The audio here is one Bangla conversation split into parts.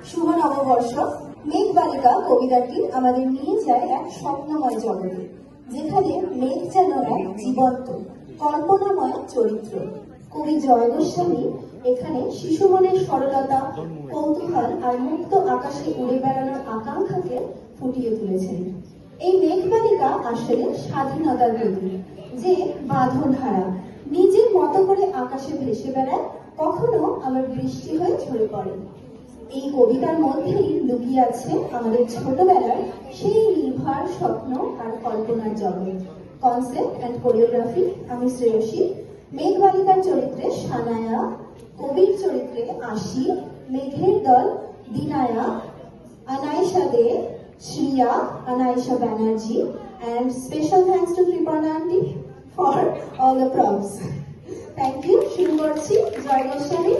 শুভ নববর্ষ। মেঘবালিকা কবিতাটি আমাদের নিয়ে যায় এক স্বপ্নময় জগতে, যেখানে মেঘ যেন এক জীবন্ত কল্পনাময় চরিত্র। কবি জয় গোস্বামী এখানে শিশু মনের সরলতা, কৌতূহল আর মুক্ত আকাশে উড়ে বেড়ানোর আকাঙ্ক্ষাকে ফুটিয়ে তুলেছেন। এই মেঘবালিকা আসলে স্বাধীনতার প্রতীক, যে বাঁধন হারা, নিজের মতো করে আকাশে ভেসে বেড়ায়, কখনো আবার বৃষ্টি হয়ে ঝরে পড়ে। এই কবিতার মধ্যেই লুকিয়ে আছে আমাদের ছোটবেলার সেই নির্ভর স্বপ্ন আর কল্পনার জগৎ। কনসেপ্ট অ্যান্ড কোরিওগ্রাফি আমি শ্রেয়সী, মেঘবালিকার চরিত্রে সানায়া, কবির চরিত্রে আশি, মেঘের দল দিনায়া, আনাইশা দে, Shriya, আনাইশা Banerjee, and special thanks to Kripana aunty for all the props. Thank you. শুরু করছি জয় গোস্বামী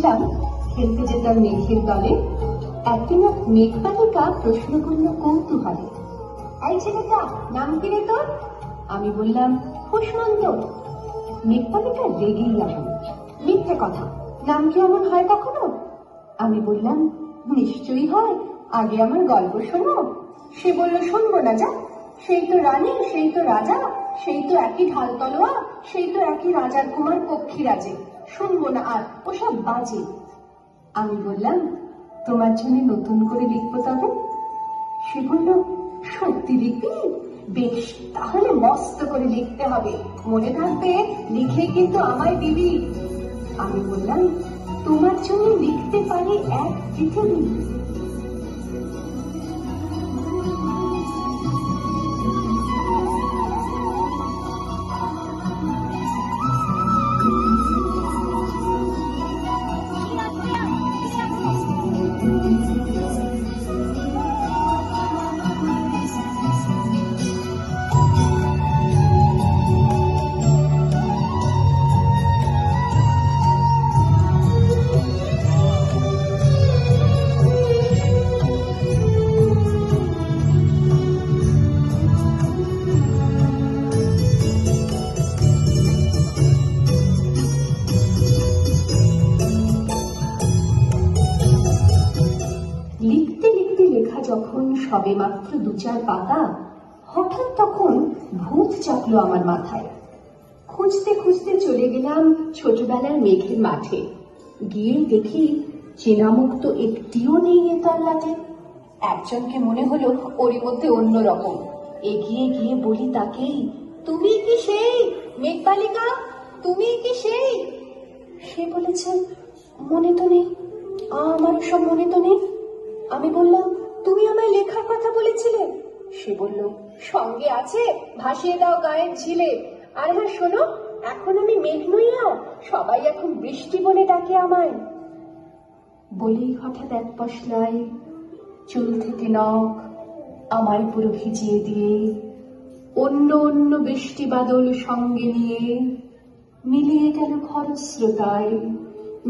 মেঘবালিকা। খেলতে যেতাম মেঘের দলে। একদিন এক মেঘবালিকা প্রশ্ন করল কৌতূহলে, এই ছেলেটা নাম কি রে তোর? আমি বললাম কুষ্মন্ত। মেঘবালিকা রেগেই লাগল, মিথ্যে কথা, নাম কি এমন হয় কখনো? আমি বললাম নিশ্চয়ই হয়, আগে আমার গল্প শোনো। সে বলল শুনবো না, যা, সেই তো রানী, সেই তো রাজা, সেই তো একই ঢাল তলোয়া, সেই তো একই রাজার কুমার পক্ষীরাজে, শুনবো না আর, ওসব বাজে। আমি বললাম তোমার জন্য নতুন করে লিখবো তবে। সে বলল সত্যি লিখবি? বেশ, তাহলে মস্ত করে লিখতে হবে, মনে থাকবে লিখে কিন্তু আমায় দিবি। আমি বললাম তোমার জন্য লিখতে পারি এক পৃথিবী। যখন সবে মাত্র 2-4 পাতা, হঠাৎ তখন ভূত চাপলো আমার মাথায়। খুঁজতে খুঁজতে চলে গেলাম ছোটবেলার মেঘের মাঠে। গিয়ে দেখি চেনামুখ তো একটিও নেই এ তল্লাটে। একজনকে মনে হলো ওরই মধ্যে অন্যরকম। এগিয়ে গিয়ে বলি তাকেই, তুমি কি সেই মেঘবালিকা? তুমি কি সেই? সে বলেছে মনে তো নেই, আমার সব মনে তো নেই। আমি বললাম তুমি আমায় লেখার কথা বলেছিলে। সে বলল সঙ্গে আছে, ভাসিয়ে দাও গায়ের ঝিলে। আর হ্যাঁ শোনো, এখন আমি মেঘ নই, আর সবাই এখন বৃষ্টি বলে ডাকে আমায়। বলেই হঠাৎ এক পশলায় চুল থেকে নখ আমায় পুরো ভিজিয়ে দিয়ে অন্য অন্য বৃষ্টি বাদল সঙ্গে নিয়ে মিলিয়ে গেল খরস্রোতায়,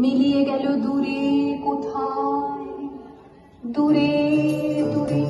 মিলিয়ে গেল দূরে কোথায়, দূরে দূরে।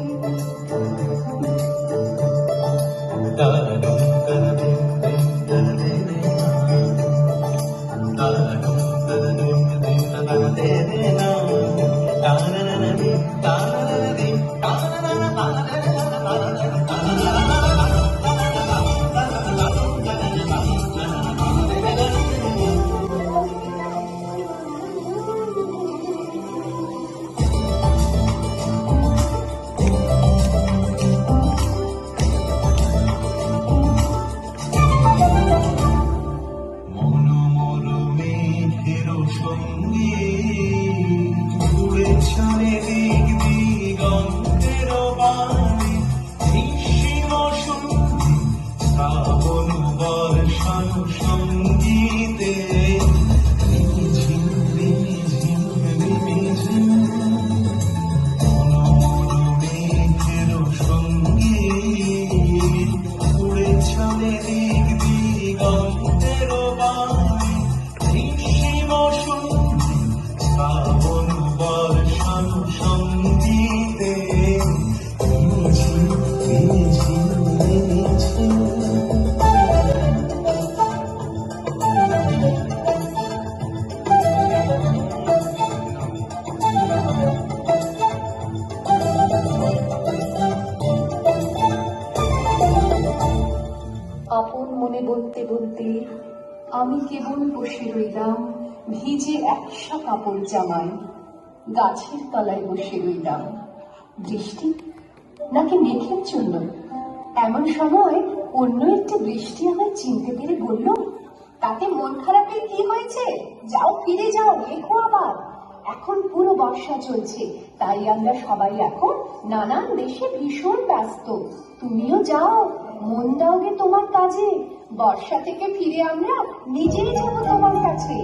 আপন মনে বলতে বলতে আমি কেবল বসে রইলাম ভিজে একশা কাপড় জামায়, গাছের তলায় বসে রইলাম। বৃষ্টি নাকি মেঘের জন্য? এমন সময় অন্য একটি বৃষ্টি আমায় চিনতে পেরে বলল, তাতে মন খারাপের কি হয়েছে? যাও, ফিরে যাও, লেখো আবার। এখন পুরো বর্ষা চলছে, তাই আমরা সবাই এখন নানান দেশে ভীষণ ব্যস্ত। তুমিও যাও, মন দাওগে তোমার কাজে। বর্ষা থেকে ফিরে আমরা নিজেই যাবো তোমার কাছে।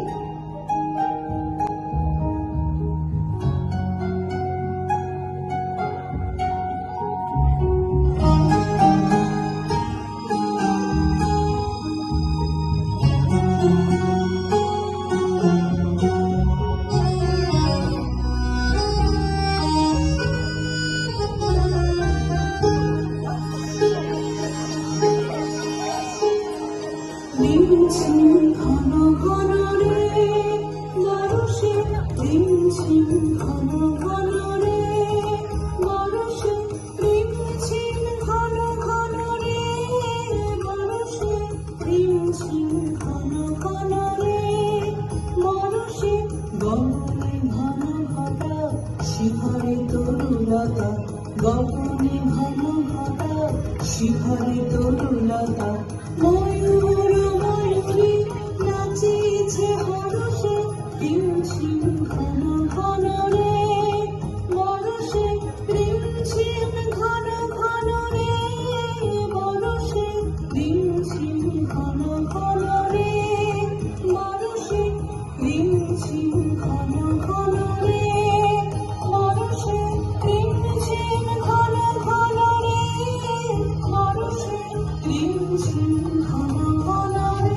ঘন ঘন রে বরষে, রিমঝিম ঘন ঘন রে বরষে, রিমঝিম ঘন ঘন রে বরষে, রিমঝিম ঘন ঘন রে বরষে। গগনে ঘন ঘটা শিখরে তরুলতা, গগনে ঘন ঘটা শিখরে তরুলতা। ময়ূর ময়ূরী নাচিছে হরষে, রিমঝিম ঘন ঘন রে বরষে, রিমঝিম ঘন ঘন রে বরষে, রিমঝিম ঘন ঘন রে বরষে, রিমঝিম ঘন ঘন রে বরষে, রিমঝিম ঘন ঘন রে বরষে, রিমঝিম ঘন ঘন রে।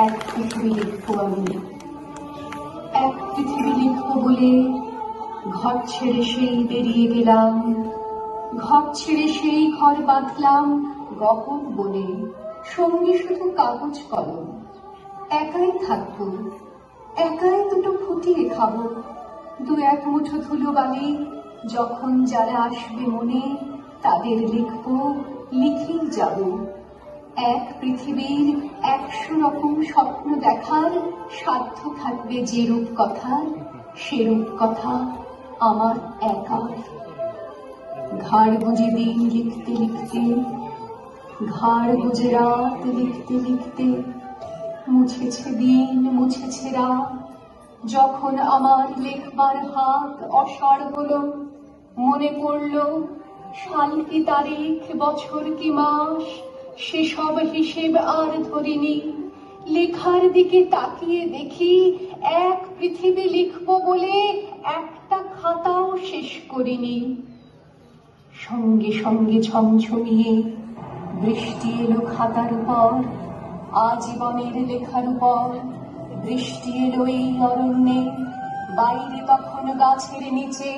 এক পৃথিবী লিখবো আমি, এক পৃথিবী লিখবো বলে ঘর ছেড়ে সেই বেরিয়ে গেলাম। ঘর ছেড়ে সেই ঘর বাঁধলাম গহন বলে, সঙ্গে শুধু কাগজ কলম। একাই থাকবো, একাই দুটো ফুটিয়ে খাবো, দু এক মুঠো ধুলো বালি। যখন যারা আসবে মনে তাদের লিখবো, লিখেই যাব। এক পৃথিবীর 100 রকম স্বপ্ন দেখার সাধ্য থাকবে যে রূপ কথার, সে রূপ কথা আমার একার। ঘাড় গুঁজে দিন লিখতে লিখতে, ঘাড় গুঁজে রাত লিখতে লিখতে, মুছেছে দিন মুছেছে রাত। যখন আমার লেখবার হাত অসাড় হলো, মনে পড়ল সাল কি তারিখ, বছর কি মাস, সেসব হিসেব আর ধরিনি। লেখার দিকে তাকিয়ে দেখি এক পৃথিবী লিখবো বলে একটা খাতাও শেষ করিনি। সঙ্গে সঙ্গে ঝমঝমিয়ে বৃষ্টি এলো খাতার উপর, আজীবনের লেখার উপর। বৃষ্টি এলো এই অরণ্যে, বাইরে তখন গাছের নিচে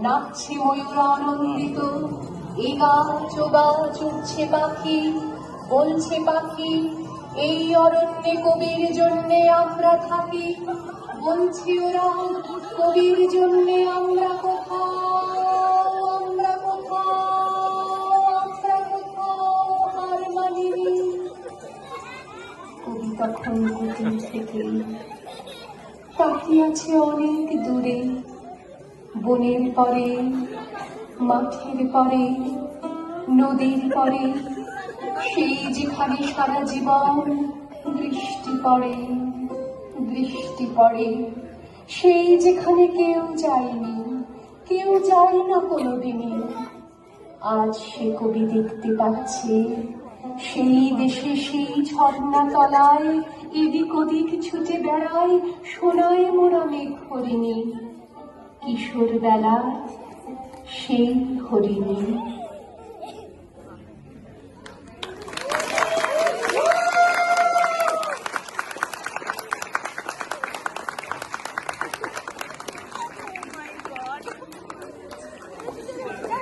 নাচছে ময়ূর আনন্দিত। এ গাছ ও গাছ উঠছে পাখি, বলছে পাখি এই অরণ্যে কবির জন্যে আমরা থাকি। বলছে ওরা কবির জন্যে আমরা কোথাও, আমরা কোথাও, আমরা কোথাও হার মানিনি। কবি তখন কুটির থেকে তাকিয়ে আছে অনেক দূরে, বনের পরে, মাঠের পরে, নদীর পরে, সেই যেখানে সারা জীবন বৃষ্টি পড়ে, বৃষ্টি পড়ে, সেই যেখানে কেউ যায়নি, কেউ যায় না কোনোদিনই। আজ সে কবি দেখতে পাচ্ছে সেই দেশে সেই ঝর্ণা তলায় এদিক ওদিক ছুটে বেড়ায় সোনায় মোড়া মেঘ হরিণী, কিশোর বেলা সেই হরিণী।